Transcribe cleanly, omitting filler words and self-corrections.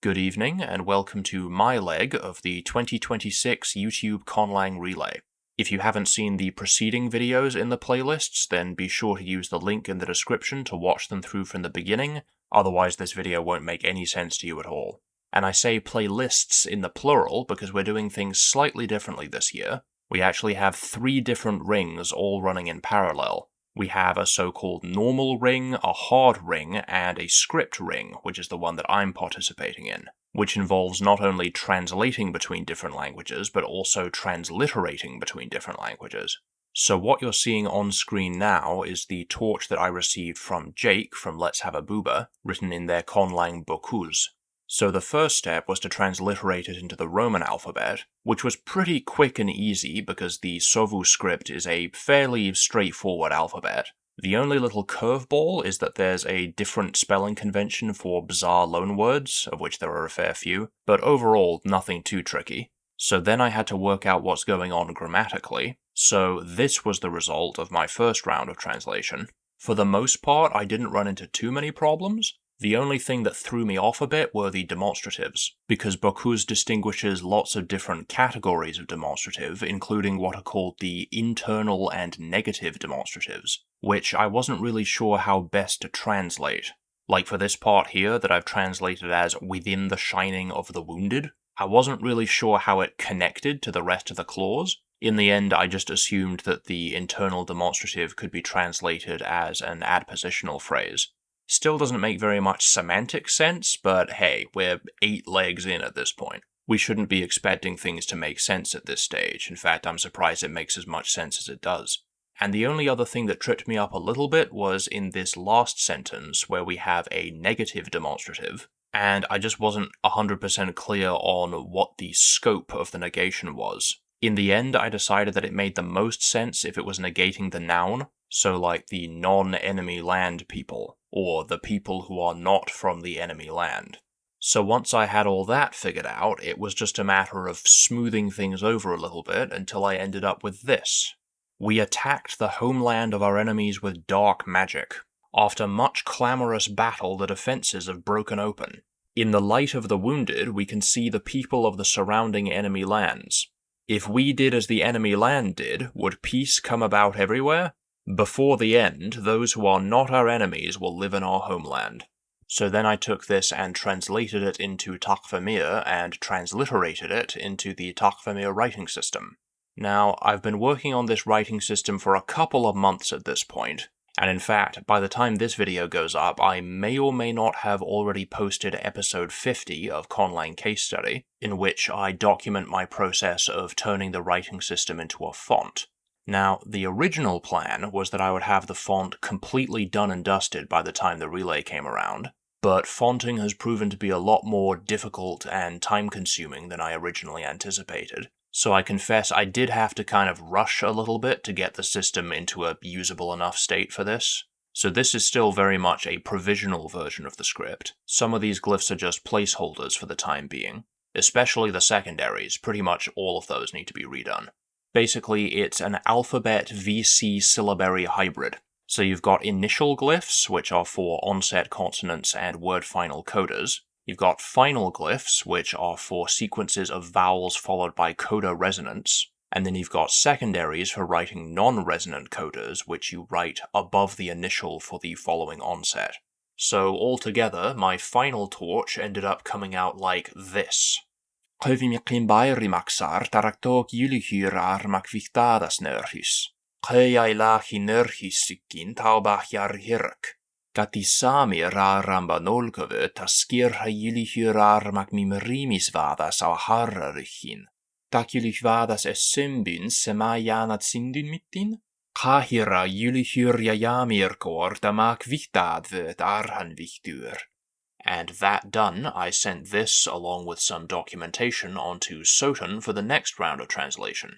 Good evening, and welcome to my leg of the 2026 YouTube Conlang Relay. If you haven't seen the preceding videos in the playlists, then be sure to use the link in the description to watch them through from the beginning, otherwise this video won't make any sense to you at all. And I say playlists in the plural because we're doing things slightly differently this year. We actually have 3 different rings all running in parallel. We have a so-called normal ring, a hard ring, and a script ring, which is the one that I'm participating in, which involves not only translating between different languages, but also transliterating between different languages. So what you're seeing on screen now is the torch that I received from Jake from Let's Have a Booba, written in their Conlang Bokuz. So the first step was to transliterate it into the Roman alphabet, which was pretty quick and easy because the Sovu script is a fairly straightforward alphabet. The only little curveball is that there's a different spelling convention for bizarre loanwords, of which there are a fair few, but overall nothing too tricky. So then I had to work out what's going on grammatically, so this was the result of my first round of translation. For the most part, I didn't run into too many problems. The only thing that threw me off a bit were the demonstratives, because Bokuz distinguishes lots of different categories of demonstrative, including what are called the internal and negative demonstratives, which I wasn't really sure how best to translate. Like for this part here that I've translated as within the shining of the wounded, I wasn't really sure how it connected to the rest of the clause. In the end, I just assumed that the internal demonstrative could be translated as an adpositional phrase. Still doesn't make very much semantic sense, but hey, we're 8 legs in at this point. We shouldn't be expecting things to make sense at this stage. In fact, I'm surprised it makes as much sense as it does. And the only other thing that tripped me up a little bit was in this last sentence where we have a negative demonstrative, and I just wasn't 100% clear on what the scope of the negation was. In the end, I decided that it made the most sense if it was negating the noun, so like the non-enemy land people, or the people who are not from the enemy land. So once I had all that figured out, it was just a matter of smoothing things over a little bit until I ended up with this. We attacked the homeland of our enemies with dark magic. After much clamorous battle, the defenses have broken open. In the light of the wounded, we can see the people of the surrounding enemy lands. If we did as the enemy land did, would peace come about everywhere? Before the end, those who are not our enemies will live in our homeland. So then I took this and translated it into Taqva-miir and transliterated it into the Taqva-miir writing system. Now, I've been working on this writing system for a couple of months at this point, and in fact, by the time this video goes up, I may or may not have already posted episode 50 of Conlang Case Study, in which I document my process of turning the writing system into a font. Now, the original plan was that I would have the font completely done and dusted by the time the relay came around, but fonting has proven to be a lot more difficult and time-consuming than I originally anticipated, so I confess I did have to kind of rush a little bit to get the system into a usable enough state for this. So this is still very much a provisional version of the script. Some of these glyphs are just placeholders for the time being. Especially the secondaries, pretty much all of those need to be redone. Basically, it's an alphabet VC syllabary hybrid. So you've got initial glyphs, which are for onset consonants and word final coders. You've got final glyphs, which are for sequences of vowels followed by coda resonants. And then you've got secondaries for writing non-resonant coders, which you write above the initial for the following onset. So altogether, my final torch ended up coming out like this. Qyfimikimbairimaksar taraktok yulihur armakviktadas nerhis. Qyailahi nerhisikin taubachjarhirk. Katisami raramba nolkove taskirha yulihur armakmimrimisvadas auharrarihin. Takylihvadas esimbin semajanat sindin mittin. Qahira yulihur yayamirkor tamakviktadvet arhanviktur. And that done, I sent this, along with some documentation, onto Soton for the next round of translation.